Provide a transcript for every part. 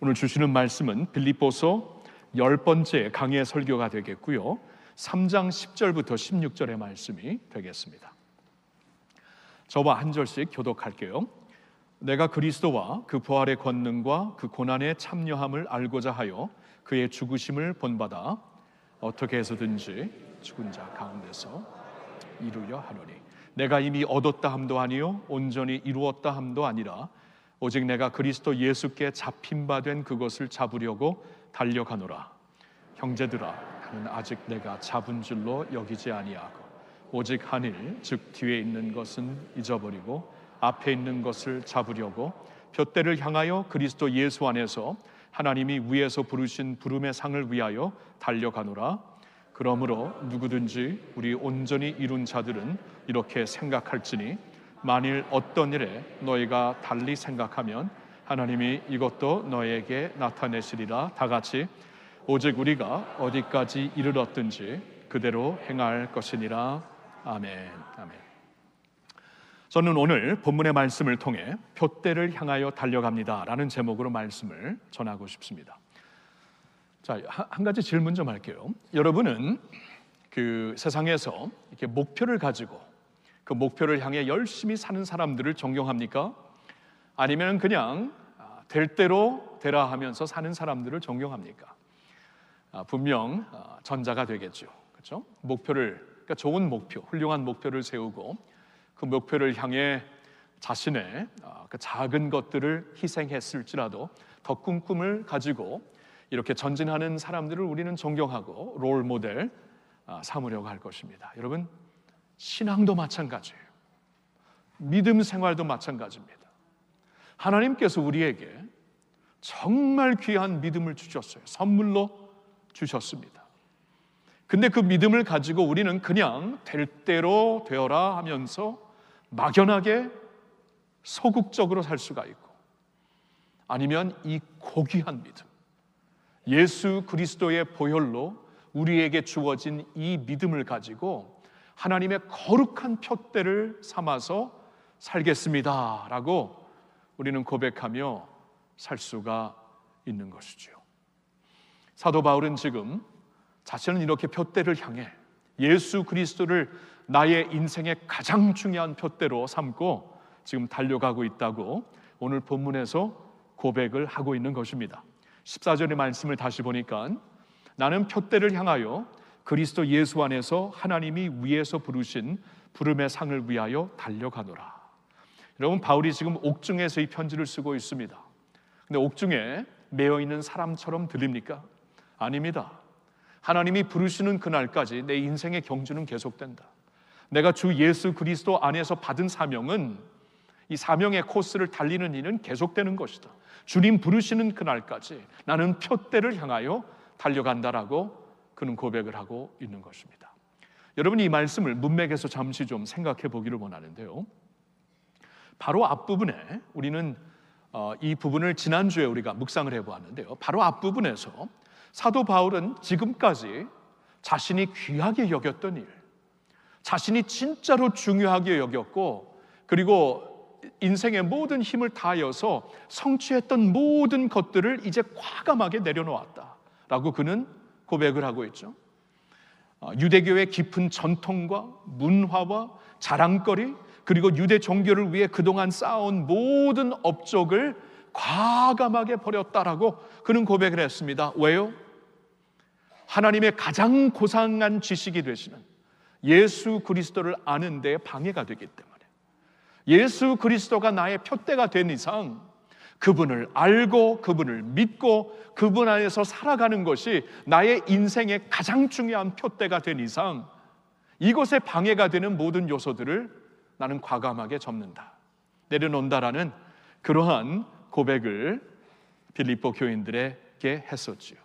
오늘 주시는 말씀은 빌립보서 10번째 강의 설교가 되겠고요, 3장 10절부터 16절의 말씀이 되겠습니다. 저와 한 절씩 교독할게요. 내가 그리스도와 그 부활의 권능과 그 고난의 참여함을 알고자 하여 그의 죽으심을 본받아 어떻게 해서든지 죽은 자 가운데서 이루려 하노니, 내가 이미 얻었다 함도 아니요 온전히 이루었다 함도 아니라 오직 내가 그리스도 예수께 잡힌 바 된 그것을 잡으려고 달려가노라. 형제들아, 나는 아직 내가 잡은 줄로 여기지 아니하고 오직 한 일, 즉 뒤에 있는 것은 잊어버리고 앞에 있는 것을 잡으려고 푯대를 향하여 그리스도 예수 안에서 하나님이 위에서 부르신 부름의 상을 위하여 달려가노라. 그러므로 누구든지 우리 온전히 이룬 자들은 이렇게 생각할지니, 만일 어떤 일에 너희가 달리 생각하면 하나님이 이것도 너희에게 나타내시리라. 다 같이 오직 우리가 어디까지 이르렀든지 그대로 행할 것이니라. 아멘. 아멘. 저는 오늘 본문의 말씀을 통해 푯대를 향하여 달려갑니다 라는 제목으로 말씀을 전하고 싶습니다. 자, 한 가지 질문 좀 할게요. 여러분은 그 세상에서 이렇게 목표를 가지고 그 목표를 향해 열심히 사는 사람들을 존경합니까? 아니면 그냥 될 대로 되라 하면서 사는 사람들을 존경합니까? 분명 전자가 되겠죠. 그렇죠? 목표를, 그러니까 좋은 목표, 훌륭한 목표를 세우고 그 목표를 향해 자신의 그 작은 것들을 희생했을지라도 더 큰 꿈을 가지고 이렇게 전진하는 사람들을 우리는 존경하고 롤 모델 삼으려고 할 것입니다. 여러분, 신앙도 마찬가지예요. 믿음 생활도 마찬가지입니다. 하나님께서 우리에게 정말 귀한 믿음을 주셨어요. 선물로 주셨습니다. 근데 그 믿음을 가지고 우리는 그냥 될 대로 되어라 하면서 막연하게 소극적으로 살 수가 있고, 아니면 이 고귀한 믿음, 예수 그리스도의 보혈로 우리에게 주어진 이 믿음을 가지고 하나님의 거룩한 푯대를 삼아서 살겠습니다 라고 우리는 고백하며 살 수가 있는 것이죠. 사도 바울은 지금 자신은 이렇게 푯대를 향해 예수 그리스도를 나의 인생의 가장 중요한 푯대로 삼고 지금 달려가고 있다고 오늘 본문에서 고백을 하고 있는 것입니다. 14절의 말씀을 다시 보니까, 나는 푯대를 향하여 그리스도 예수 안에서 하나님이 위에서 부르신 부름의 상을 위하여 달려가노라. 여러분, 바울이 지금 옥중에서 이 편지를 쓰고 있습니다. 근데 옥중에 매여 있는 사람처럼 들립니까? 아닙니다. 하나님이 부르시는 그날까지 내 인생의 경주는 계속된다. 내가 주 예수 그리스도 안에서 받은 사명은, 이 사명의 코스를 달리는 일은 계속되는 것이다. 주님 부르시는 그날까지 나는 푯대를 향하여 달려간다라고 그는 고백을 하고 있는 것입니다. 여러분이 이 말씀을 문맥에서 잠시 좀 생각해 보기를 원하는데요, 바로 앞부분에 우리는 이 부분을 지난주에 우리가 묵상을 해보았는데요, 바로 앞부분에서 사도 바울은 지금까지 자신이 귀하게 여겼던 일, 자신이 진짜로 중요하게 여겼고, 그리고 인생의 모든 힘을 다하여서 성취했던 모든 것들을 이제 과감하게 내려놓았다라고 그는 고백을 하고 있죠. 유대교의 깊은 전통과 문화와 자랑거리, 그리고 유대 종교를 위해 그동안 쌓아온 모든 업적을 과감하게 버렸다라고 그는 고백을 했습니다. 왜요? 하나님의 가장 고상한 지식이 되시는 예수 그리스도를 아는 데 방해가 되기 때문에, 예수 그리스도가 나의 푯대가 된 이상 그분을 알고 그분을 믿고 그분 안에서 살아가는 것이 나의 인생의 가장 중요한 푯대가 된 이상, 이것에 방해가 되는 모든 요소들을 나는 과감하게 접는다, 내려놓는다라는 그러한 고백을 빌립보 교인들에게 했었지요.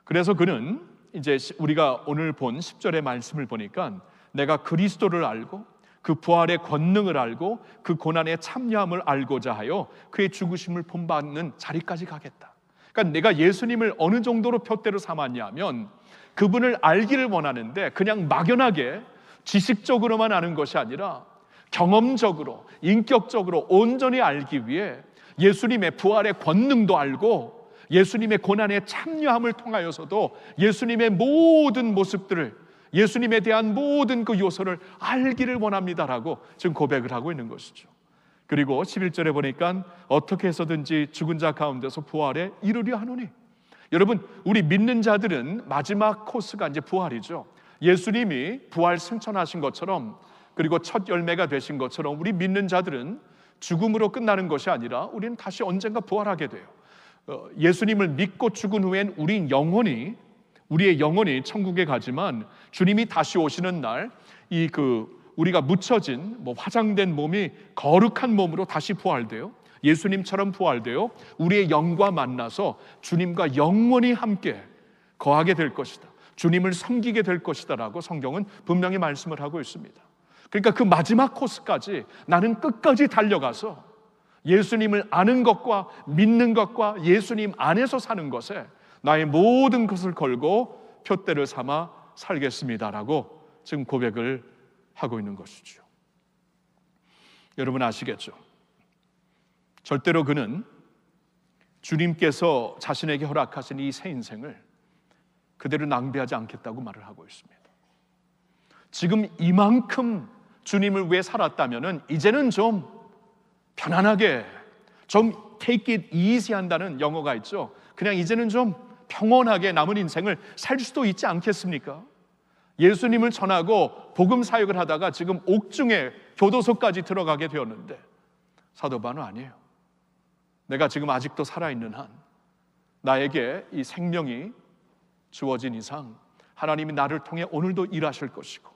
그래서 그는 이제 우리가 오늘 본 10절의 말씀을 보니까, 내가 그리스도를 알고 그 부활의 권능을 알고 그 고난에 참여함을 알고자 하여 그의 죽으심을 본받는 자리까지 가겠다. 그러니까 내가 예수님을 어느 정도로 푯대로 삼았냐면, 그분을 알기를 원하는데 그냥 막연하게 지식적으로만 아는 것이 아니라 경험적으로, 인격적으로 온전히 알기 위해 예수님의 부활의 권능도 알고 예수님의 고난에 참여함을 통하여서도 예수님의 모든 모습들을, 예수님에 대한 모든 그 요소를 알기를 원합니다라고 지금 고백을 하고 있는 것이죠. 그리고 11절에 보니까 어떻게 해서든지 죽은 자 가운데서 부활에 이르려 하노니. 여러분, 우리 믿는 자들은 마지막 코스가 이제 부활이죠. 예수님이 부활 승천하신 것처럼, 그리고 첫 열매가 되신 것처럼 우리 믿는 자들은 죽음으로 끝나는 것이 아니라 우리는 다시 언젠가 부활하게 돼요. 예수님을 믿고 죽은 후엔 우리의 영혼이 천국에 가지만 주님이 다시 오시는 날 우리가 묻혀진 화장된 몸이 거룩한 몸으로 다시 부활돼요. 예수님처럼 부활되어 우리의 영과 만나서 주님과 영원히 함께 거하게 될 것이다, 주님을 섬기게 될 것이다 라고 성경은 분명히 말씀을 하고 있습니다. 그러니까 그 마지막 코스까지 나는 끝까지 달려가서 예수님을 아는 것과 믿는 것과 예수님 안에서 사는 것에 나의 모든 것을 걸고 표대를 삼아 살겠습니다라고 지금 고백을 하고 있는 것이죠. 여러분 아시겠죠? 절대로 그는 주님께서 자신에게 허락하신 이 새 인생을 그대로 낭비하지 않겠다고 말을 하고 있습니다. 지금 이만큼 주님을 위해 살았다면 이제는 좀 편안하게, 좀 take it easy 한다는 영어가 있죠. 그냥 이제는 좀 평온하게 남은 인생을 살 수도 있지 않겠습니까? 예수님을 전하고 복음 사역을 하다가 지금 옥중에 교도소까지 들어가게 되었는데 사도 바울은 아니에요. 내가 지금 아직도 살아있는 한, 나에게 이 생명이 주어진 이상 하나님이 나를 통해 오늘도 일하실 것이고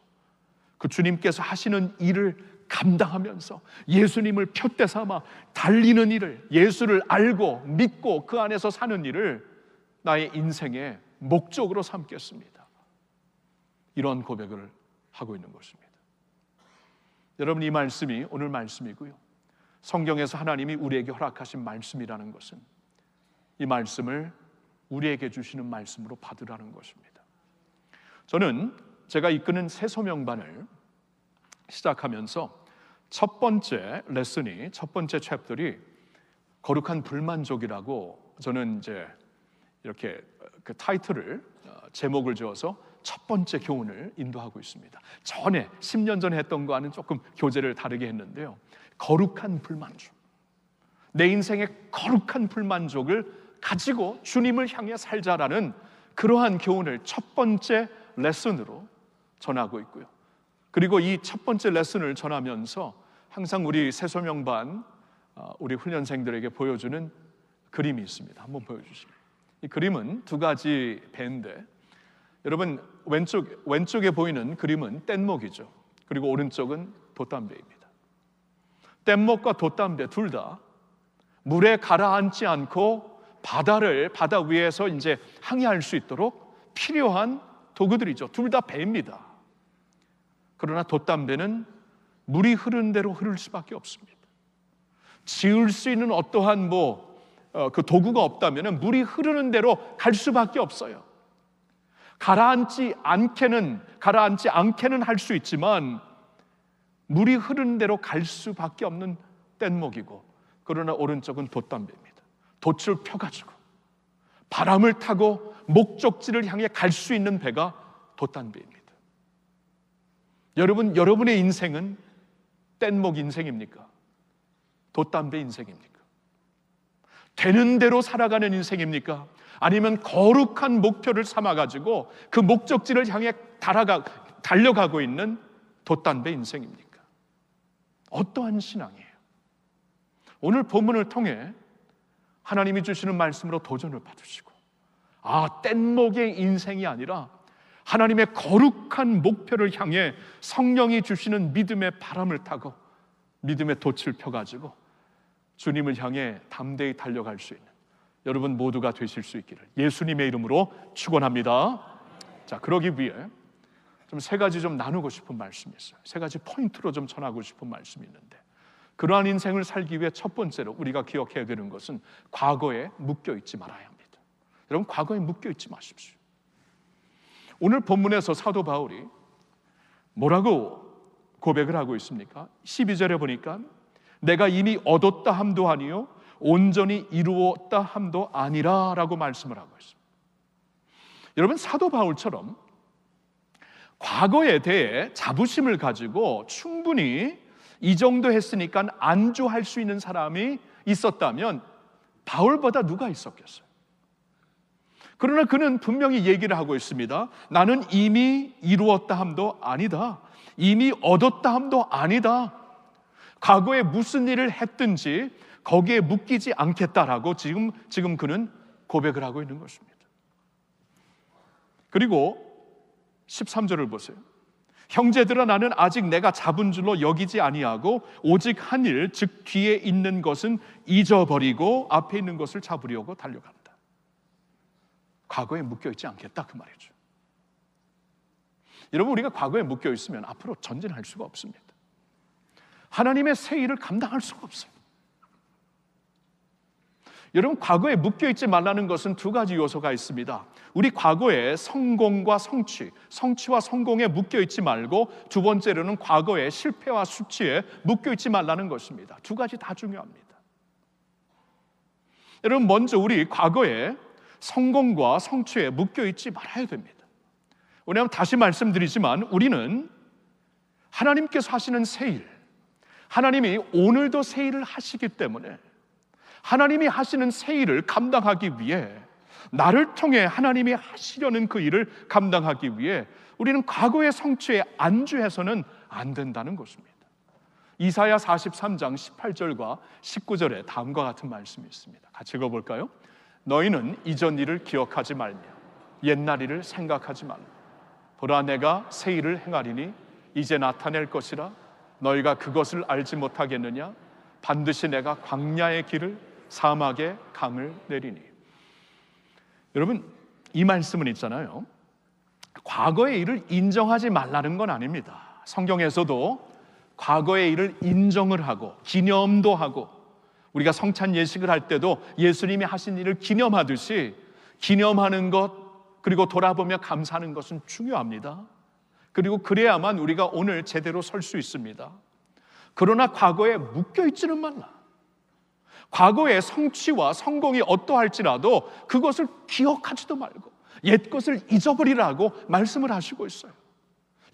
그 주님께서 하시는 일을 감당하면서 예수님을 표대 삼아 달리는 일을, 예수를 알고 믿고 그 안에서 사는 일을 나의 인생의 목적으로 삼겠습니다. 이런 고백을 하고 있는 것입니다. 여러분, 이 말씀이 오늘 말씀이고요, 성경에서 하나님이 우리에게 허락하신 말씀이라는 것은 이 말씀을 우리에게 주시는 말씀으로 받으라는 것입니다. 저는 제가 이끄는 새소명반을 시작하면서 첫 번째 레슨이, 첫 번째 챕터리 거룩한 불만족이라고 저는 이제 이렇게 그 타이틀을, 제목을 지어서 첫 번째 교훈을 인도하고 있습니다. 전에 10년 전에 했던 거와는 조금 교재를 다르게 했는데요, 거룩한 불만족, 내 인생의 거룩한 불만족을 가지고 주님을 향해 살자라는 그러한 교훈을 첫 번째 레슨으로 전하고 있고요. 그리고 이 첫 번째 레슨을 전하면서 항상 우리 새소명반 우리 훈련생들에게 보여주는 그림이 있습니다. 한번 보여주시죠. 이 그림은 두 가지 배인데, 여러분 왼쪽에 보이는 그림은 뗏목이죠. 그리고 오른쪽은 돛담배입니다. 뗏목과 돛담배 둘 다 물에 가라앉지 않고 바다 위에서 이제 항해할 수 있도록 필요한 도구들이죠. 둘 다 배입니다. 그러나 돛담배는 물이 흐르는 대로 흐를 수밖에 없습니다. 지을 수 있는 어떠한 그 도구가 없다면 물이 흐르는 대로 갈 수밖에 없어요. 가라앉지 않게는 할 수 있지만 물이 흐르는 대로 갈 수밖에 없는 뗏목이고, 그러나 오른쪽은 돛담배입니다. 돛을 펴가지고 바람을 타고 목적지를 향해 갈 수 있는 배가 돛담배입니다. 여러분의 인생은 뗏목 인생입니까? 돛담배 인생입니까? 되는 대로 살아가는 인생입니까? 아니면 거룩한 목표를 삼아가지고 그 목적지를 향해 달려가고 있는 돛담배 인생입니까? 어떠한 신앙이에요? 오늘 본문을 통해 하나님이 주시는 말씀으로 도전을 받으시고, 뗏목의 인생이 아니라 하나님의 거룩한 목표를 향해 성령이 주시는 믿음의 바람을 타고 믿음의 돛을 펴가지고 주님을 향해 담대히 달려갈 수 있는 여러분 모두가 되실 수 있기를 예수님의 이름으로 축원합니다. 자, 그러기 위해 좀 세 가지 좀 나누고 싶은 말씀이 있어요. 세 가지 포인트로 좀 전하고 싶은 말씀이 있는데, 그러한 인생을 살기 위해 첫 번째로 우리가 기억해야 되는 것은 과거에 묶여 있지 말아야 합니다. 여러분, 과거에 묶여 있지 마십시오. 오늘 본문에서 사도 바울이 뭐라고 고백을 하고 있습니까? 12절에 보니까 내가 이미 얻었다 함도 아니요 온전히 이루었다 함도 아니라라고 말씀을 하고 있습니다. 여러분, 사도 바울처럼 과거에 대해 자부심을 가지고 충분히 이 정도 했으니까 안주할 수 있는 사람이 있었다면 바울보다 누가 있었겠어요? 그러나 그는 분명히 얘기를 하고 있습니다. 나는 이미 이루었다 함도 아니다. 이미 얻었다 함도 아니다. 과거에 무슨 일을 했든지 거기에 묶이지 않겠다라고 지금 그는 고백을 하고 있는 것입니다. 그리고 13절을 보세요. 형제들아, 나는 아직 내가 잡은 줄로 여기지 아니하고 오직 한 일, 즉 뒤에 있는 것은 잊어버리고 앞에 있는 것을 잡으려고 달려간다. 과거에 묶여있지 않겠다, 그 말이죠. 여러분, 우리가 과거에 묶여있으면 앞으로 전진할 수가 없습니다. 하나님의 새 일을 감당할 수가 없습니다. 여러분, 과거에 묶여있지 말라는 것은 두 가지 요소가 있습니다. 우리 과거에 성공과 성취와 성공에 묶여있지 말고, 두 번째로는 과거의 실패와 수치에 묶여있지 말라는 것입니다. 두 가지 다 중요합니다. 여러분, 먼저 우리 과거에 성공과 성취에 묶여있지 말아야 됩니다. 왜냐하면 다시 말씀드리지만 우리는 하나님께서 하시는 새 일, 하나님이 오늘도 새 일을 하시기 때문에 하나님이 하시는 새 일을 감당하기 위해, 나를 통해 하나님이 하시려는 그 일을 감당하기 위해 우리는 과거의 성취에 안주해서는 안 된다는 것입니다. 이사야 43장 18절과 19절에 다음과 같은 말씀이 있습니다. 같이 읽어볼까요? 너희는 이전 일을 기억하지 말며 옛날 일을 생각하지 말라. 보라, 내가 새 일을 행하리니 이제 나타낼 것이라. 너희가 그것을 알지 못하겠느냐? 반드시 내가 광야의 길을 사막의 강을 내리니. 여러분, 이 말씀은 있잖아요, 과거의 일을 인정하지 말라는 건 아닙니다. 성경에서도 과거의 일을 인정을 하고 기념도 하고, 우리가 성찬 예식을 할 때도 예수님이 하신 일을 기념하듯이 기념하는 것, 그리고 돌아보며 감사하는 것은 중요합니다. 그리고 그래야만 우리가 오늘 제대로 설 수 있습니다. 그러나 과거에 묶여있지는 말라. 과거의 성취와 성공이 어떠할지라도 그것을 기억하지도 말고 옛 것을 잊어버리라고 말씀을 하시고 있어요.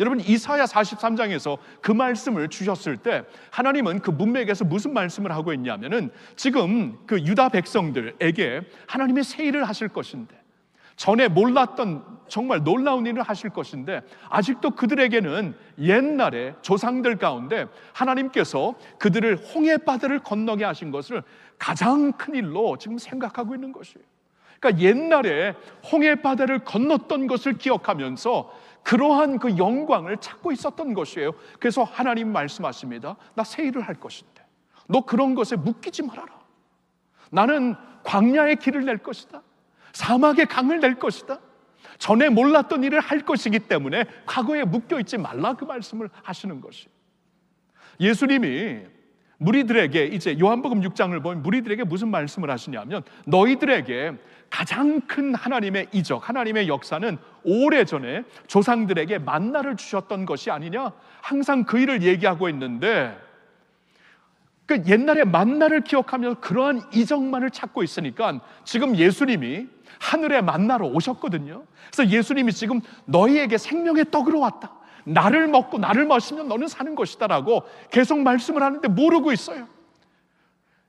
여러분, 이사야 43장에서 그 말씀을 주셨을 때 하나님은 그 문맥에서 무슨 말씀을 하고 있냐면은, 지금 그 유다 백성들에게 하나님의 새 일을 하실 것인데, 전에 몰랐던 정말 놀라운 일을 하실 것인데, 아직도 그들에게는 옛날에 조상들 가운데 하나님께서 그들을 홍해바다를 건너게 하신 것을 가장 큰 일로 지금 생각하고 있는 것이에요. 그러니까 옛날에 홍해바다를 건넜던 것을 기억하면서 그러한 그 영광을 찾고 있었던 것이에요. 그래서 하나님 말씀하십니다. 나 새 일을 할 것인데 너 그런 것에 묶이지 말아라. 나는 광야의 길을 낼 것이다. 사막의 강을 낼 것이다. 전에 몰랐던 일을 할 것이기 때문에 과거에 묶여있지 말라, 그 말씀을 하시는 것이에요. 예수님이 무리들에게, 이제 요한복음 6장을 보면 무리들에게 무슨 말씀을 하시냐면, 너희들에게 가장 큰 하나님의 이적, 하나님의 역사는 오래전에 조상들에게 만나를 주셨던 것이 아니냐, 항상 그 일을 얘기하고 있는데, 그 옛날에 만나를 기억하면서 그러한 이적만을 찾고 있으니까 지금 예수님이 하늘의 만나로 오셨거든요. 그래서 예수님이 지금 너희에게 생명의 떡으로 왔다, 나를 먹고 나를 마시면 너는 사는 것이다 라고 계속 말씀을 하는데 모르고 있어요.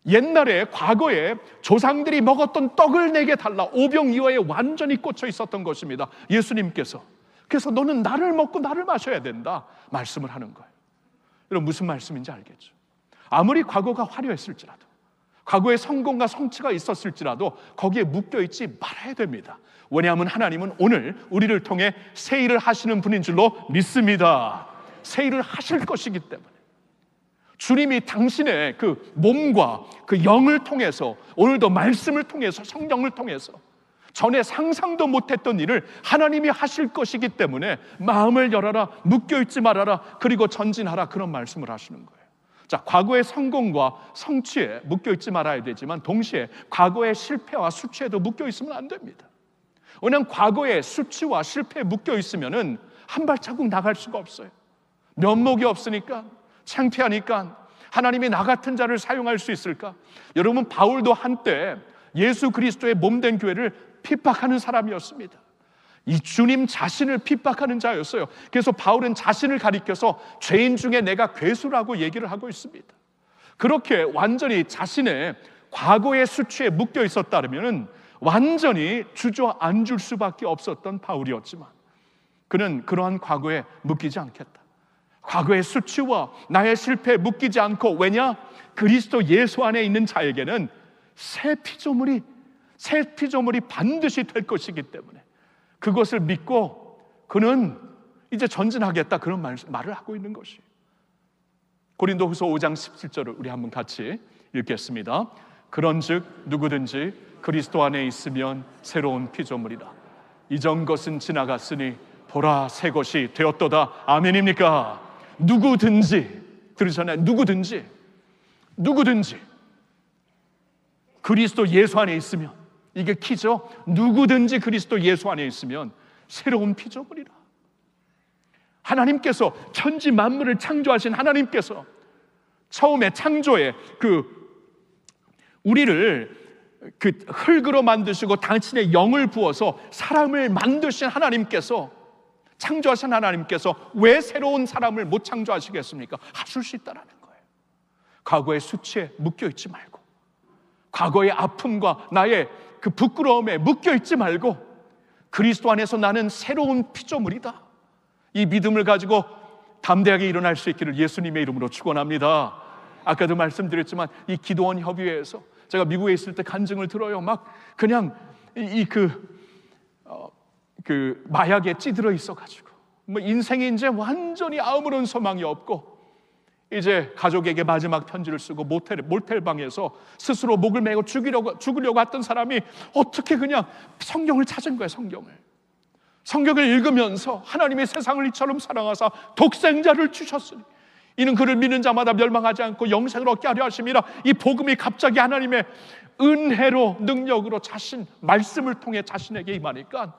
옛날에 과거에 조상들이 먹었던 떡을 내게 달라, 오병이어에 완전히 꽂혀 있었던 것입니다, 예수님께서. 그래서 너는 나를 먹고 나를 마셔야 된다 말씀을 하는 거예요. 여러분, 무슨 말씀인지 알겠죠? 아무리 과거가 화려했을지라도, 과거에 성공과 성취가 있었을지라도 거기에 묶여있지 말아야 됩니다. 왜냐하면 하나님은 오늘 우리를 통해 새 일을 하시는 분인 줄로 믿습니다. 새 일을 하실 것이기 때문에 주님이 당신의 그 몸과 그 영을 통해서, 오늘도 말씀을 통해서, 성경을 통해서 전에 상상도 못했던 일을 하나님이 하실 것이기 때문에 마음을 열어라, 묶여있지 말아라, 그리고 전진하라, 그런 말씀을 하시는 거예요. 자, 과거의 성공과 성취에 묶여있지 말아야 되지만 동시에 과거의 실패와 수치에도 묶여있으면 안 됩니다. 왜냐하면 과거의 수치와 실패에 묶여있으면 한 발자국 나갈 수가 없어요. 면목이 없으니까, 창피하니까, 하나님이 나 같은 자를 사용할 수 있을까? 여러분, 바울도 한때 예수 그리스도의 몸된 교회를 핍박하는 사람이었습니다. 이 주님 자신을 핍박하는 자였어요. 그래서 바울은 자신을 가리켜서 죄인 중에 내가 괴수라고 얘기를 하고 있습니다. 그렇게 완전히 자신의 과거의 수치에 묶여 있었다면 완전히 주저앉을 수밖에 없었던 바울이었지만, 그는 그러한 과거에 묶이지 않겠다. 과거의 수치와 나의 실패에 묶이지 않고, 왜냐? 그리스도 예수 안에 있는 자에게는 새 피조물이 반드시 될 것이기 때문에 그것을 믿고 그는 이제 전진하겠다, 그런 말을 하고 있는 것이에요. 고린도후서 5장 17절을 우리 한번 같이 읽겠습니다. 그런즉 누구든지 그리스도 안에 있으면 새로운 피조물이라. 이전 것은 지나갔으니 보라 새 것이 되었도다. 아멘입니까? 누구든지, 들으셨나요? 누구든지 그리스도 예수 안에 있으면, 이게 키죠. 누구든지 그리스도 예수 안에 있으면 새로운 피조물이라. 하나님께서 천지 만물을 창조하신 하나님께서 처음에 창조에 우리를 흙으로 만드시고 당신의 영을 부어서 사람을 만드신 하나님께서, 창조하신 하나님께서 왜 새로운 사람을 못 창조하시겠습니까? 하실 수 있다라는 거예요. 과거의 수치에 묶여 있지 말고, 과거의 아픔과 나의 그 부끄러움에 묶여 있지 말고, 그리스도 안에서 나는 새로운 피조물이다, 이 믿음을 가지고 담대하게 일어날 수 있기를 예수님의 이름으로 축원합니다. 아까도 말씀드렸지만 이 기도원 협의회에서 제가 미국에 있을 때 간증을 들어요. 막 그냥 마약에 찌들어 있어가지고 뭐 인생이 이제 완전히 아무런 소망이 없고, 이제 가족에게 마지막 편지를 쓰고 모텔방에서 스스로 목을 메고 죽으려고 했던 사람이 어떻게 그냥 성경을 찾은 거예요. 성경을 읽으면서 하나님의 세상을 이처럼 사랑하사 독생자를 주셨으니 이는 그를 믿는 자마다 멸망하지 않고 영생을 얻게 하려 하심이라. 이 복음이 갑자기 하나님의 은혜로, 능력으로 말씀을 통해 자신에게 임하니까,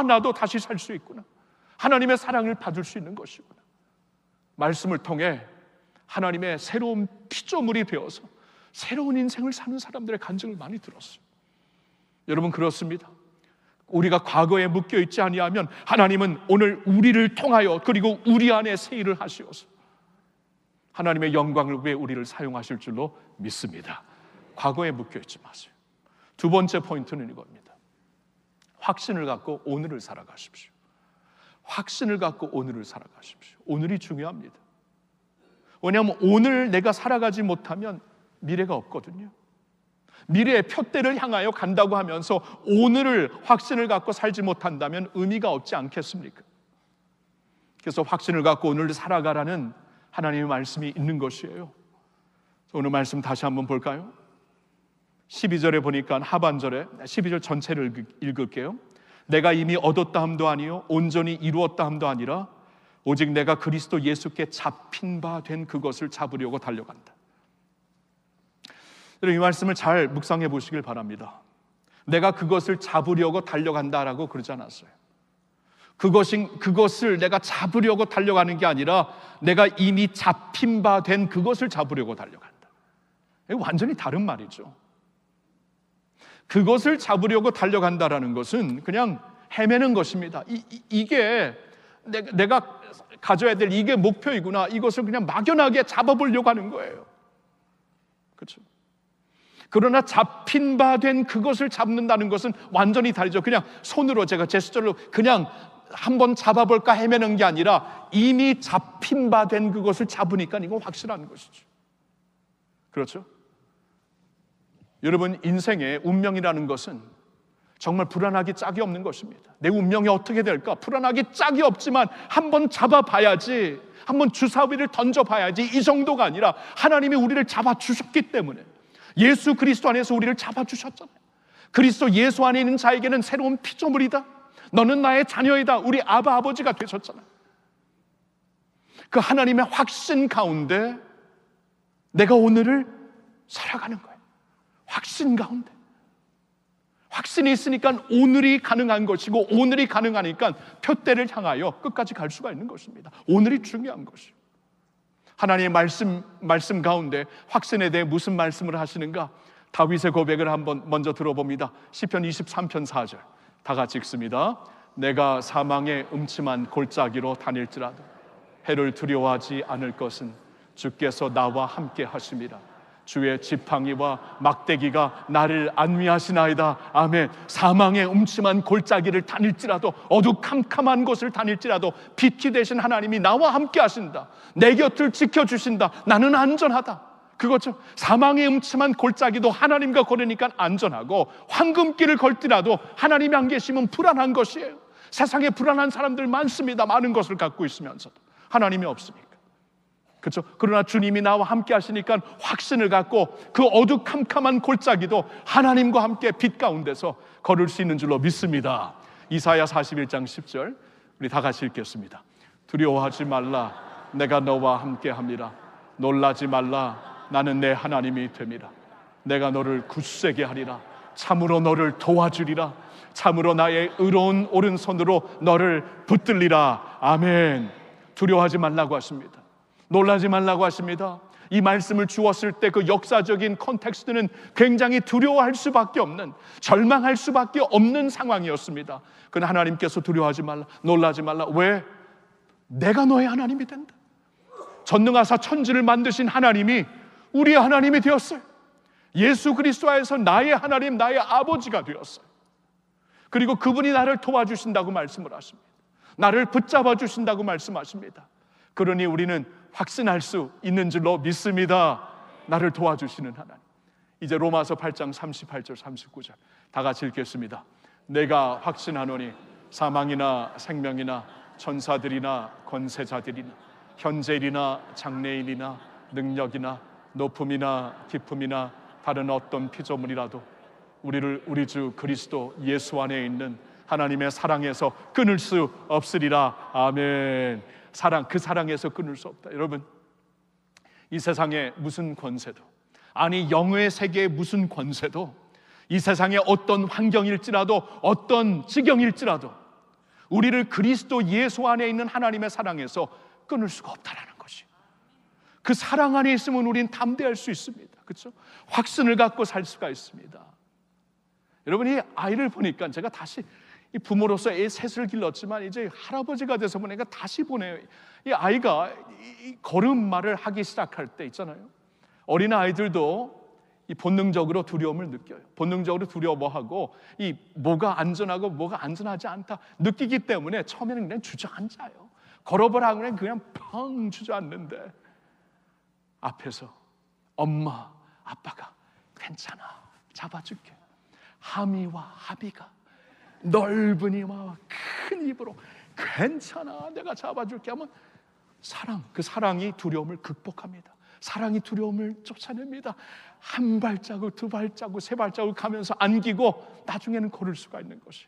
나도 다시 살 수 있구나, 하나님의 사랑을 받을 수 있는 것이구나. 말씀을 통해 하나님의 새로운 피조물이 되어서 새로운 인생을 사는 사람들의 간증을 많이 들었어요. 여러분, 그렇습니다. 우리가 과거에 묶여 있지 아니하면 하나님은 오늘 우리를 통하여, 그리고 우리 안에 새 일을 하시어서 하나님의 영광을 위해 우리를 사용하실 줄로 믿습니다. 과거에 묶여 있지 마세요. 두 번째 포인트는 이겁니다. 확신을 갖고 오늘을 살아가십시오. 확신을 갖고 오늘을 살아가십시오. 오늘이 중요합니다. 왜냐하면 오늘 내가 살아가지 못하면 미래가 없거든요. 미래의 표대를 향하여 간다고 하면서 오늘을 확신을 갖고 살지 못한다면 의미가 없지 않겠습니까? 그래서 확신을 갖고 오늘을 살아가라는 하나님의 말씀이 있는 것이에요. 오늘 말씀 다시 한번 볼까요? 12절에 보니까 하반절에, 12절 전체를 읽을게요. 내가 이미 얻었다 함도 아니요 온전히 이루었다 함도 아니라 오직 내가 그리스도 예수께 잡힌 바 된 그것을 잡으려고 달려간다. 이 말씀을 잘 묵상해 보시길 바랍니다. 내가 그것을 잡으려고 달려간다라고 그러지 않았어요. 그것을 내가 잡으려고 달려가는 게 아니라 내가 이미 잡힌 바 된 그것을 잡으려고 달려간다. 완전히 다른 말이죠. 그것을 잡으려고 달려간다라는 것은 그냥 헤매는 것입니다. 이게 내가 가져야 될 이게 목표이구나, 이것을 그냥 막연하게 잡아보려고 하는 거예요. 그렇죠? 그러나 잡힌 바 된 그것을 잡는다는 것은 완전히 다르죠. 그냥 손으로 제가 제스처로 그냥 한번 잡아볼까 헤매는 게 아니라 이미 잡힌 바 된 그것을 잡으니까 이건 확실한 것이죠. 그렇죠? 여러분, 인생의 운명이라는 것은 정말 불안하기 짝이 없는 것입니다. 내 운명이 어떻게 될까? 불안하기 짝이 없지만 한번 잡아봐야지, 한번 주사위를 던져봐야지, 이 정도가 아니라 하나님이 우리를 잡아주셨기 때문에, 예수 그리스도 안에서 우리를 잡아주셨잖아요. 그리스도 예수 안에 있는 자에게는 새로운 피조물이다, 너는 나의 자녀이다, 우리 아버지가 되셨잖아요. 그 하나님의 확신 가운데 내가 오늘을 살아가는 거예요. 확신 가운데. 확신이 있으니까 오늘이 가능한 것이고, 오늘이 가능하니까 표대를 향하여 끝까지 갈 수가 있는 것입니다. 오늘이 중요한 것이에요. 하나님의 말씀 가운데 확신에 대해 무슨 말씀을 하시는가? 다윗의 고백을 한번 먼저 들어봅니다. 시편 23편 4절 다 같이 읽습니다. 내가 사망의 음침한 골짜기로 다닐지라도 해를 두려워하지 않을 것은 주께서 나와 함께 하심이라. 주의 지팡이와 막대기가 나를 안위하시나이다. 아멘. 사망의 음침한 골짜기를 다닐지라도, 어두캄캄한 곳을 다닐지라도 빛이 되신 하나님이 나와 함께 하신다. 내 곁을 지켜주신다. 나는 안전하다. 그거죠. 사망의 음침한 골짜기도 하나님과 걸으니까 안전하고, 황금길을 걸더라도 하나님이 안 계시면 불안한 것이에요. 세상에 불안한 사람들 많습니다. 많은 것을 갖고 있으면서도 하나님이 없으니까. 그렇죠? 그러나 주님이 나와 함께 하시니까 확신을 갖고 그 어두캄캄한 골짜기도 하나님과 함께 빛 가운데서 걸을 수 있는 줄로 믿습니다. 이사야 41장 10절 우리 다 같이 읽겠습니다. 두려워하지 말라. 내가 너와 함께 함이라. 놀라지 말라. 나는 내 하나님이 됨이라. 내가 너를 굳세게 하리라. 참으로 너를 도와주리라. 참으로 나의 의로운 오른손으로 너를 붙들리라. 아멘. 두려워하지 말라고 하십니다. 놀라지 말라고 하십니다. 이 말씀을 주었을 때 그 역사적인 컨텍스트는 굉장히 두려워할 수밖에 없는, 절망할 수밖에 없는 상황이었습니다. 그러나 하나님께서 두려워하지 말라, 놀라지 말라. 왜? 내가 너의 하나님이 된다. 전능하사 천지를 만드신 하나님이 우리의 하나님이 되었어요. 예수 그리스도에서 나의 하나님, 나의 아버지가 되었어요. 그리고 그분이 나를 도와주신다고 말씀을 하십니다. 나를 붙잡아 주신다고 말씀하십니다. 그러니 우리는 확신할 수 있는 줄로 믿습니다. 나를 도와주시는 하나님. 이제 로마서 8장 38절 39절 다 같이 읽겠습니다. 내가 확신하노니 사망이나 생명이나 천사들이나 권세자들이나 현재일이나 장래일이나 능력이나 높음이나 깊음이나 다른 어떤 피조물이라도 우리를 우리 주 그리스도 예수 안에 있는 하나님의 사랑에서 끊을 수 없으리라. 아멘. 사랑, 그 사랑에서 끊을 수 없다. 여러분, 이 세상에 무슨 권세도, 아니 영의 세계에 무슨 권세도, 이 세상에 어떤 환경일지라도, 어떤 지경일지라도 우리를 그리스도 예수 안에 있는 하나님의 사랑에서 끊을 수가 없다라는 것이, 그 사랑 안에 있으면 우리는 담대할 수 있습니다. 그렇죠? 확신을 갖고 살 수가 있습니다. 여러분, 이 아이를 보니까 제가 다시 이 부모로서 애 셋을 길렀지만 이제 할아버지가 돼서 보니까 다시 보네요. 이 아이가 이 걸음마를 하기 시작할 때 있잖아요. 어린 아이들도 이 본능적으로 두려움을 느껴요. 본능적으로 두려워하고 이 뭐가 안전하고 뭐가 안전하지 않다 느끼기 때문에 처음에는 그냥 주저앉아요. 걸어보라고 그냥 펑 주저앉는데 앞에서 엄마, 아빠가 괜찮아, 잡아줄게. 하미와 하비가 넓은 이와 큰 입으로 괜찮아, 내가 잡아줄게 하면 사랑, 그 사랑이 두려움을 극복합니다. 사랑이 두려움을 쫓아냅니다. 한 발자국, 두 발자국, 세 발자국 가면서 안기고 나중에는 걸을 수가 있는 것이,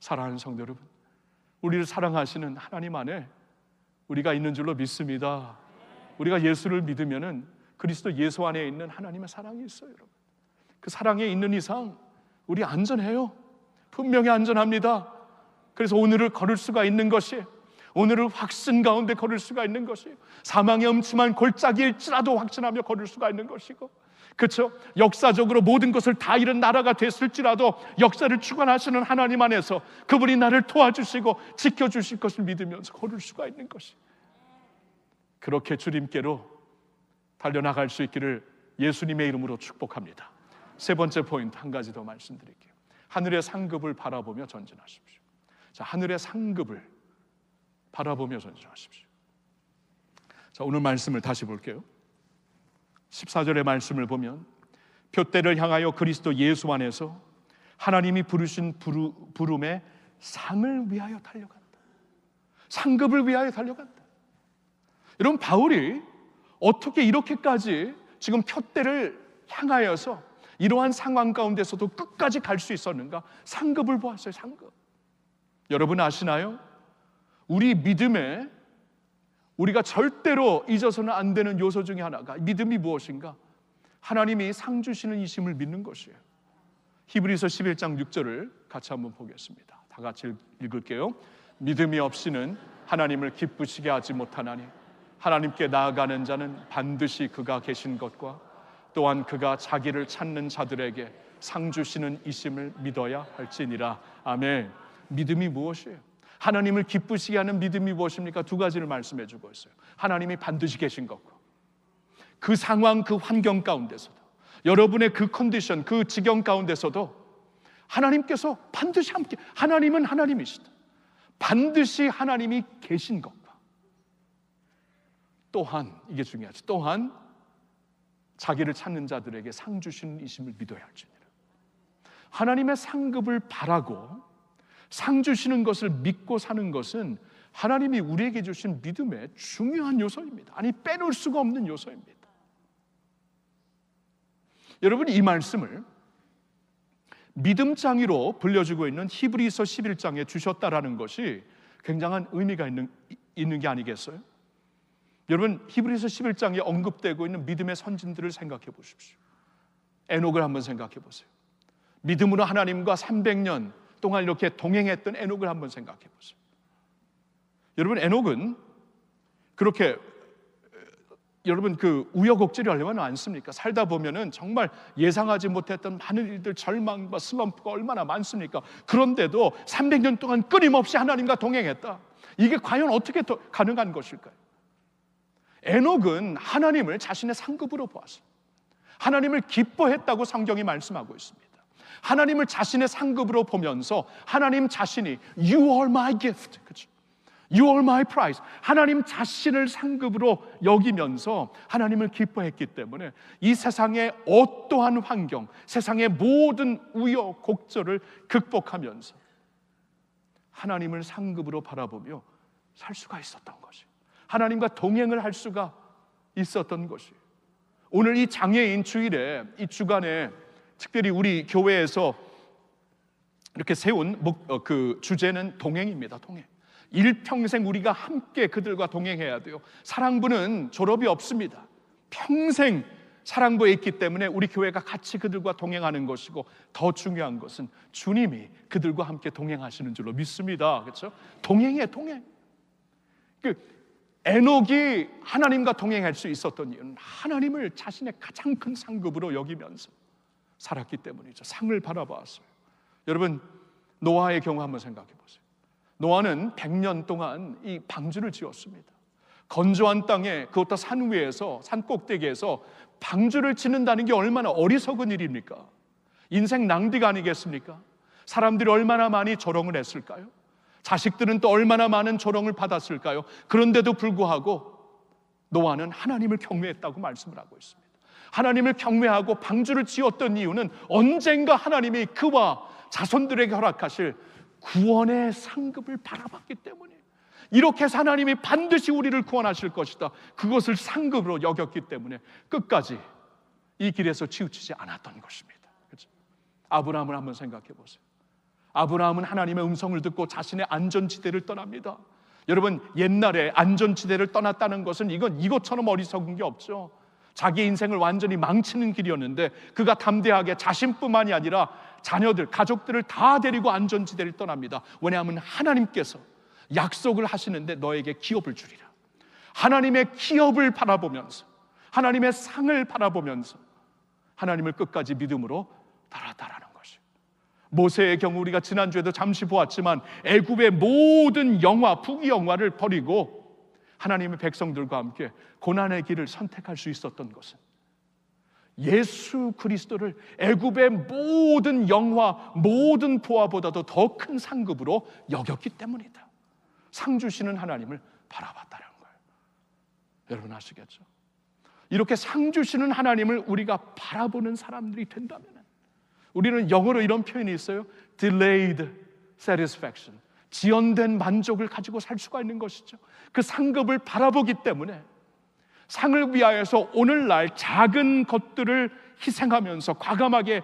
사랑하는 성도 여러분, 우리를 사랑하시는 하나님 안에 우리가 있는 줄로 믿습니다. 우리가 예수를 믿으면은 그리스도 예수 안에 있는 하나님의 사랑이 있어요. 여러분, 그 사랑에 있는 이상 우리 안전해요. 분명히 안전합니다. 그래서 오늘을 걸을 수가 있는 것이, 오늘을 확신 가운데 걸을 수가 있는 것이, 사망의 음침한 골짜기일지라도 확신하며 걸을 수가 있는 것이고, 그렇죠? 역사적으로 모든 것을 다 잃은 나라가 됐을지라도 역사를 주관하시는 하나님 안에서 그분이 나를 도와주시고 지켜주실 것을 믿으면서 걸을 수가 있는 것이, 그렇게 주님께로 달려나갈 수 있기를 예수님의 이름으로 축복합니다. 세 번째 포인트 한 가지 더 말씀드릴게요. 하늘의 상급을 바라보며 전진하십시오. 자, 하늘의 상급을 바라보며 전진하십시오. 자, 오늘 말씀을 다시 볼게요. 14절의 말씀을 보면 표대를 향하여 그리스도 예수 안에서 하나님이 부르신 부름의 상을 위하여 달려간다. 상급을 위하여 달려간다. 여러분, 바울이 어떻게 이렇게까지 지금 표대를 향하여서 이러한 상황 가운데서도 끝까지 갈 수 있었는가? 상급을 보았어요. 상급. 여러분 아시나요? 우리 믿음에 우리가 절대로 잊어서는 안 되는 요소 중에 하나가, 믿음이 무엇인가? 하나님이 상 주시는 이심을 믿는 것이에요. 히브리서 11장 6절을 같이 한번 보겠습니다. 다 같이 읽을게요. 믿음이 없이는 하나님을 기쁘시게 하지 못하나니 하나님께 나아가는 자는 반드시 그가 계신 것과 또한 그가 자기를 찾는 자들에게 상 주시는 이심을 믿어야 할지니라. 아멘. 믿음이 무엇이에요? 하나님을 기쁘시게 하는 믿음이 무엇입니까? 두 가지를 말씀해 주고 있어요. 하나님이 반드시 계신 것과, 그 상황, 그 환경 가운데서도, 여러분의 그 컨디션, 그 지경 가운데서도 하나님께서 반드시 함께, 하나님은 하나님이시다. 반드시 하나님이 계신 것과, 또한, 이게 중요하죠, 또한 자기를 찾는 자들에게 상 주시는 이심을 믿어야 할지니라. 하나님의 상급을 바라고 상 주시는 것을 믿고 사는 것은 하나님이 우리에게 주신 믿음의 중요한 요소입니다. 아니, 빼놓을 수가 없는 요소입니다. 여러분, 이 말씀을 믿음장이로 불려주고 있는 히브리서 11장에 주셨다라는 것이 굉장한 의미가 있는 게 아니겠어요? 여러분, 히브리서 11장에 언급되고 있는 믿음의 선진들을 생각해 보십시오. 에녹을 한번 생각해 보세요. 믿음으로 하나님과 300년 동안 이렇게 동행했던 에녹을 한번 생각해 보세요. 여러분, 에녹은 그렇게 여러분 그 우여곡절이 얼마나 많습니까? 살다 보면은 정말 예상하지 못했던 많은 일들, 절망과 슬럼프가 얼마나 많습니까? 그런데도 300년 동안 끊임없이 하나님과 동행했다. 이게 과연 어떻게 가능한 것일까요? 에녹은 하나님을 자신의 상급으로 보았어요. 하나님을 기뻐했다고 성경이 말씀하고 있습니다. 하나님을 자신의 상급으로 보면서 하나님 자신이 You are my gift, 그렇죠? You are my prize. 하나님 자신을 상급으로 여기면서 하나님을 기뻐했기 때문에 이 세상의 어떠한 환경, 세상의 모든 우여곡절을 극복하면서 하나님을 상급으로 바라보며 살 수가 있었던 것이에요. 하나님과 동행을 할 수가 있었던 것이에요. 오늘 이 장애인 주일에, 이 주간에 특별히 우리 교회에서 이렇게 세운 그 주제는 동행입니다. 동행. 일평생 우리가 함께 그들과 동행해야 돼요. 사랑부는 졸업이 없습니다. 평생 사랑부에 있기 때문에 우리 교회가 같이 그들과 동행하는 것이고, 더 중요한 것은 주님이 그들과 함께 동행하시는 줄로 믿습니다. 그렇죠? 동행이에요, 동행. 에녹이 하나님과 동행할 수 있었던 이유는 하나님을 자신의 가장 큰 상급으로 여기면서 살았기 때문이죠. 상을 바라보았어요. 여러분, 노아의 경우 한번 생각해 보세요. 노아는 100년 동안 이 방주를 지었습니다. 건조한 땅에, 그것도 산 위에서, 산 꼭대기에서 방주를 짓는다는 게 얼마나 어리석은 일입니까? 인생 낭비가 아니겠습니까? 사람들이 얼마나 많이 조롱을 했을까요? 자식들은 또 얼마나 많은 조롱을 받았을까요? 그런데도 불구하고 노아는 하나님을 경외했다고 말씀을 하고 있습니다. 하나님을 경외하고 방주를 지었던 이유는 언젠가 하나님이 그와 자손들에게 허락하실 구원의 상급을 바라봤기 때문에, 이렇게 해서 하나님이 반드시 우리를 구원하실 것이다, 그것을 상급으로 여겼기 때문에 끝까지 이 길에서 치우치지 않았던 것입니다. 그렇죠? 아브라함을 한번 생각해 보세요. 아브라함은 하나님의 음성을 듣고 자신의 안전지대를 떠납니다. 여러분, 옛날에 안전지대를 떠났다는 것은 이것처럼 어리석은 게 없죠. 자기 인생을 완전히 망치는 길이었는데 그가 담대하게 자신뿐만이 아니라 자녀들, 가족들을 다 데리고 안전지대를 떠납니다. 왜냐하면 하나님께서 약속을 하시는데 너에게 기업을 주리라. 하나님의 기업을 바라보면서, 하나님의 상을 바라보면서 하나님을 끝까지 믿음으로 따랐다라는 것이에요. 모세의 경우 우리가 지난주에도 잠시 보았지만 애굽의 모든 영화, 부귀영화를 버리고 하나님의 백성들과 함께 고난의 길을 선택할 수 있었던 것은 예수 그리스도를 애굽의 모든 영화, 모든 보화보다도 더 큰 상급으로 여겼기 때문이다. 상 주시는 하나님을 바라봤다는 거예요. 여러분 아시겠죠? 이렇게 상 주시는 하나님을 우리가 바라보는 사람들이 된다면, 우리는 영어로 이런 표현이 있어요. Delayed satisfaction. 지연된 만족을 가지고 살 수가 있는 것이죠. 그 상급을 바라보기 때문에 상을 위하여서 오늘날 작은 것들을 희생하면서, 과감하게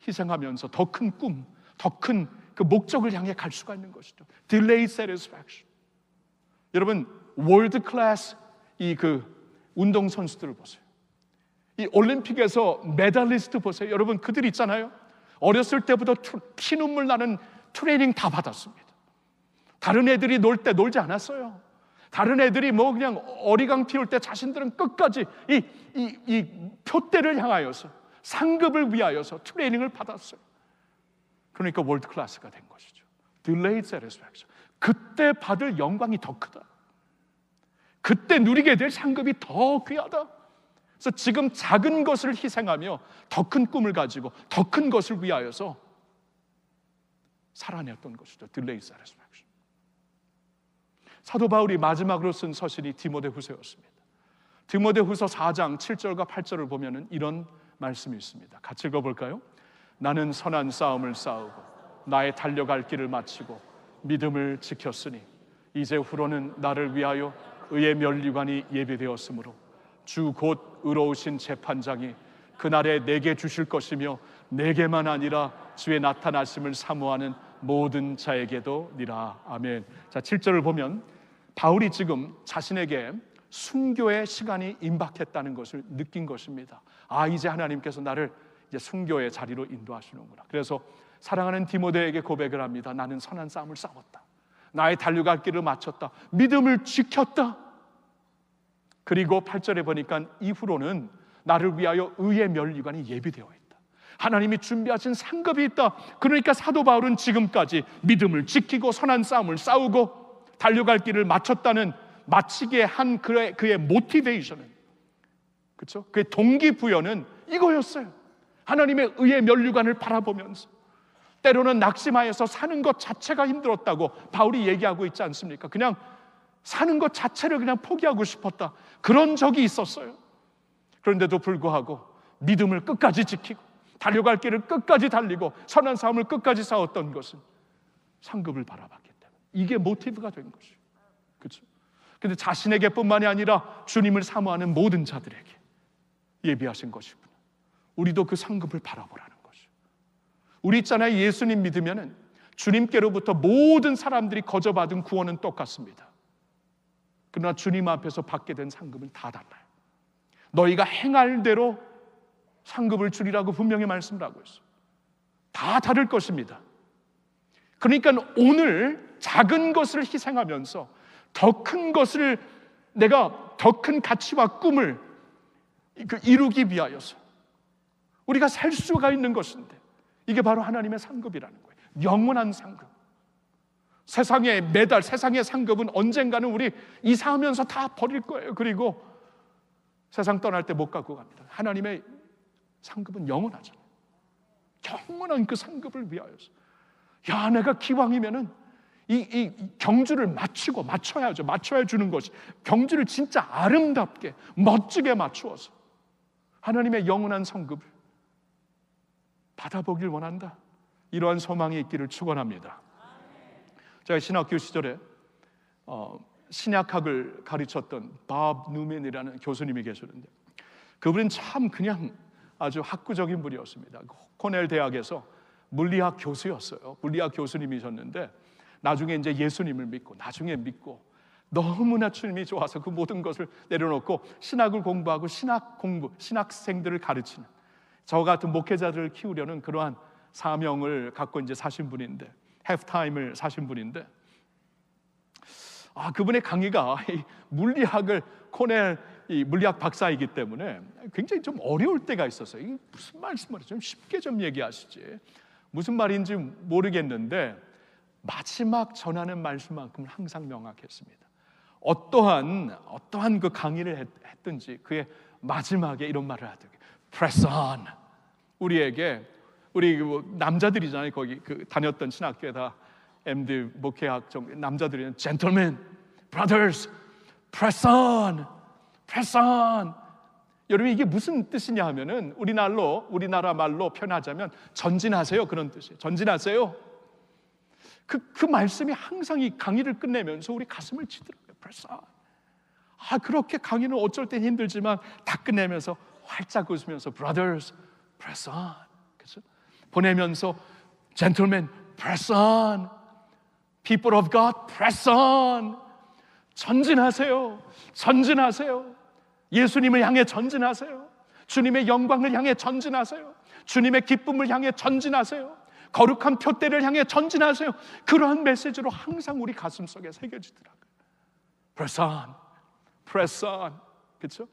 희생하면서 더 큰 꿈, 더 큰 그 목적을 향해 갈 수가 있는 것이죠. Delayed satisfaction. 여러분, 월드 클래스 이 그 운동 선수들을 보세요. 이 올림픽에서 메달리스트 보세요. 여러분, 그들 있잖아요. 어렸을 때부터 피눈물 나는 트레이닝 다 받았습니다. 다른 애들이 놀 때 놀지 않았어요. 다른 애들이 뭐 그냥 어리광 피울 때 자신들은 끝까지 이 표대를 향하여서, 상급을 위하여서 트레이닝을 받았어요. 그러니까 월드 클래스가 된 것이죠. Delayed satisfaction. 그때 받을 영광이 더 크다. 그때 누리게 될 상급이 더 귀하다. 그래서 지금 작은 것을 희생하며 더 큰 꿈을 가지고 더 큰 것을 위하여서 살아냈던 것이죠. Delayed satisfaction. 사도 바울이 마지막으로 쓴 서신이 디모데후서였습니다. 디모데후서 4장 7절과 8절을 보면은 이런 말씀이 있습니다. 같이 읽어볼까요? 나는 선한 싸움을 싸우고 나의 달려갈 길을 마치고 믿음을 지켰으니 이제 후로는 나를 위하여 의의 면류관이 예비되었으므로 주 곧 의로우신 재판장이 그날에 내게 주실 것이며 내게만 아니라 주의 나타나심을 사모하는 모든 자에게도 니라. 아멘. 자, 7절을 보면 바울이 지금 자신에게 순교의 시간이 임박했다는 것을 느낀 것입니다. 아, 이제 하나님께서 나를 이제 순교의 자리로 인도하시는구나. 그래서 사랑하는 디모데에게 고백을 합니다. 나는 선한 싸움을 싸웠다. 나의 달려갈 길을 마쳤다. 믿음을 지켰다. 그리고 8절에 보니까 이후로는 나를 위하여 의의 면류관이 예비되어 있다. 하나님이 준비하신 상급이 있다. 그러니까 사도 바울은 지금까지 믿음을 지키고 선한 싸움을 싸우고 달려갈 길을 마쳤다는, 마치게 한 그의 모티베이션은, 그렇죠? 그의 동기부여는 이거였어요. 하나님의 의의 면류관을 바라보면서 때로는 낙심하여서 사는 것 자체가 힘들었다고 바울이 얘기하고 있지 않습니까? 그냥 사는 것 자체를 그냥 포기하고 싶었다. 그런 적이 있었어요. 그런데도 불구하고 믿음을 끝까지 지키고 달려갈 길을 끝까지 달리고 선한 싸움을 끝까지 싸웠던 것은 상급을 바라봤기 때문에 이게 모티브가 된 것이에요. 그렇죠? 근데 자신에게뿐만이 아니라 주님을 사모하는 모든 자들에게 예비하신 것이구나. 우리도 그 상급을 바라보라는 것이에요. 우리 있잖아요. 예수님 믿으면은 주님께로부터 모든 사람들이 거저받은 구원은 똑같습니다. 그러나 주님 앞에서 받게 된 상급은 다 달라요. 너희가 행할 대로 상급을 주리라고 분명히 말씀을 하고 있어요. 다 다를 것입니다. 그러니까 오늘 작은 것을 희생하면서 더 큰 것을, 내가 더 큰 가치와 꿈을 이루기 위하여서 우리가 살 수가 있는 것인데, 이게 바로 하나님의 상급이라는 거예요. 영원한 상급. 세상의 메달, 세상의 상급은 언젠가는 우리 이사하면서 다 버릴 거예요. 그리고 세상 떠날 때 못 갖고 갑니다. 하나님의 상급은 영원하잖아요. 영원한 그 상급을 위하여서, 야, 내가 기왕이면은 이 경주를 맞춰야죠. 맞춰야 주는 것이, 경주를 진짜 아름답게 멋지게 맞추어서 하나님의 영원한 상급을 받아보길 원한다. 이러한 소망이 있기를 축원합니다. 제가 신학교 시절에 신약학을 가르쳤던 밥 누맨이라는 교수님이 계셨는데, 그분은 참 그냥 아주 학구적인 분이었습니다. 코넬 대학에서 물리학 교수였어요. 물리학 교수님이셨는데 나중에 이제 예수님을 믿고, 나중에 믿고, 너무나 주님이 좋아서 그 모든 것을 내려놓고 신학을 공부하고 신학생들을 가르치는, 저 같은 목회자들을 키우려는 그러한 사명을 갖고 이제 사신 분인데, 해프타임을 사신 분인데, 그분의 강의가 물리학을, 코넬 물리학 박사이기 때문에 굉장히 좀 어려울 때가 있었어요. 이게 무슨 말씀을 좀 쉽게 좀 얘기하시지, 무슨 말인지 모르겠는데 마지막 전하는 말씀만큼은 항상 명확했습니다. 어떠한 그 강의를 했든지 그의 마지막에 이런 말을 하더라고요. Press on. 우리에게, 우리 남자들이잖아요. 거기 다녔던 신학교에 다 MD 목회학 남자들이 Gentlemen, brothers, press on, press on. 여러분, 이게 무슨 뜻이냐 하면은 우리나라 말로 표현하자면 전진하세요, 그런 뜻이에요. 전진하세요. 그 말씀이 항상 이 강의를 끝내면서 우리 가슴을 치더라고요. Press on. 그렇게 강의는 어쩔 땐 힘들지만 다 끝내면서 활짝 웃으면서 brothers, press on. 그렇죠? 보내면서 gentlemen, press on. people of God, press on. 전진하세요. 전진하세요. 예수님을 향해 전진하세요. 주님의 영광을 향해 전진하세요. 주님의 기쁨을 향해 전진하세요. 거룩한 표대를 향해 전진하세요. 그러한 메시지로 항상 우리 가슴속에 새겨지더라고요. Press on, press on. 그렇죠?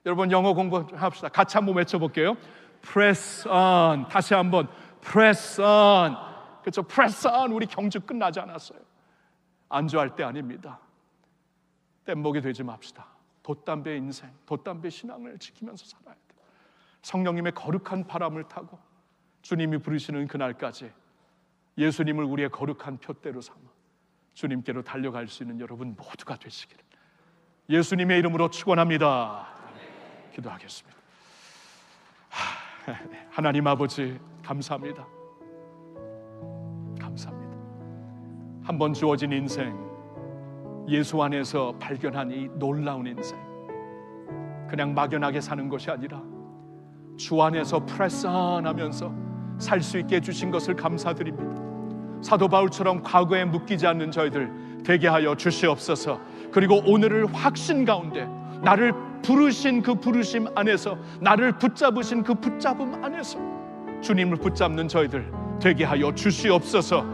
여러분 영어 공부합시다. 같이 한번 외쳐볼게요. Press on. 다시 한번 Press on. 그렇죠? Press on. 우리 경주 끝나지 않았어요. 안주할 때 아닙니다. 뗏목이 되지 맙시다. 돛담배 인생, 돛담배 신앙을 지키면서 살아야 돼요. 성령님의 거룩한 바람을 타고 주님이 부르시는 그날까지 예수님을 우리의 거룩한 표대로 삼아 주님께로 달려갈 수 있는 여러분 모두가 되시기를 예수님의 이름으로 축원합니다. 기도하겠습니다. 하나님 아버지 감사합니다. 감사합니다. 한번 주어진 인생, 예수 안에서 발견한 이 놀라운 인생, 그냥 막연하게 사는 것이 아니라 주 안에서 프레스온 하면서 살 수 있게 해주신 것을 감사드립니다. 사도 바울처럼 과거에 묶이지 않는 저희들 되게 하여 주시옵소서. 그리고 오늘을 확신 가운데 나를 부르신 그 부르심 안에서, 나를 붙잡으신 그 붙잡음 안에서 주님을 붙잡는 저희들 되게 하여 주시옵소서.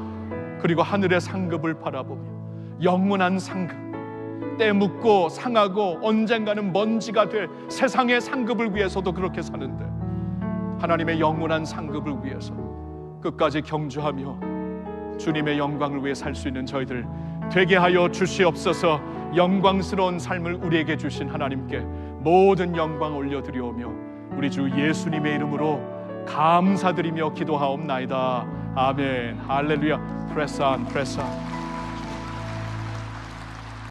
그리고 하늘의 상급을 바라보며 영원한 상급, 때 묻고 상하고 언젠가는 먼지가 될 세상의 상급을 위해서도 그렇게 사는데 하나님의 영원한 상급을 위해서 끝까지 경주하며 주님의 영광을 위해 살 수 있는 저희들 되게 하여 주시옵소서. 영광스러운 삶을 우리에게 주신 하나님께 모든 영광 올려드리오며 우리 주 예수님의 이름으로 감사드리며 기도하옵나이다. 아멘. 할렐루야. Press on, press on.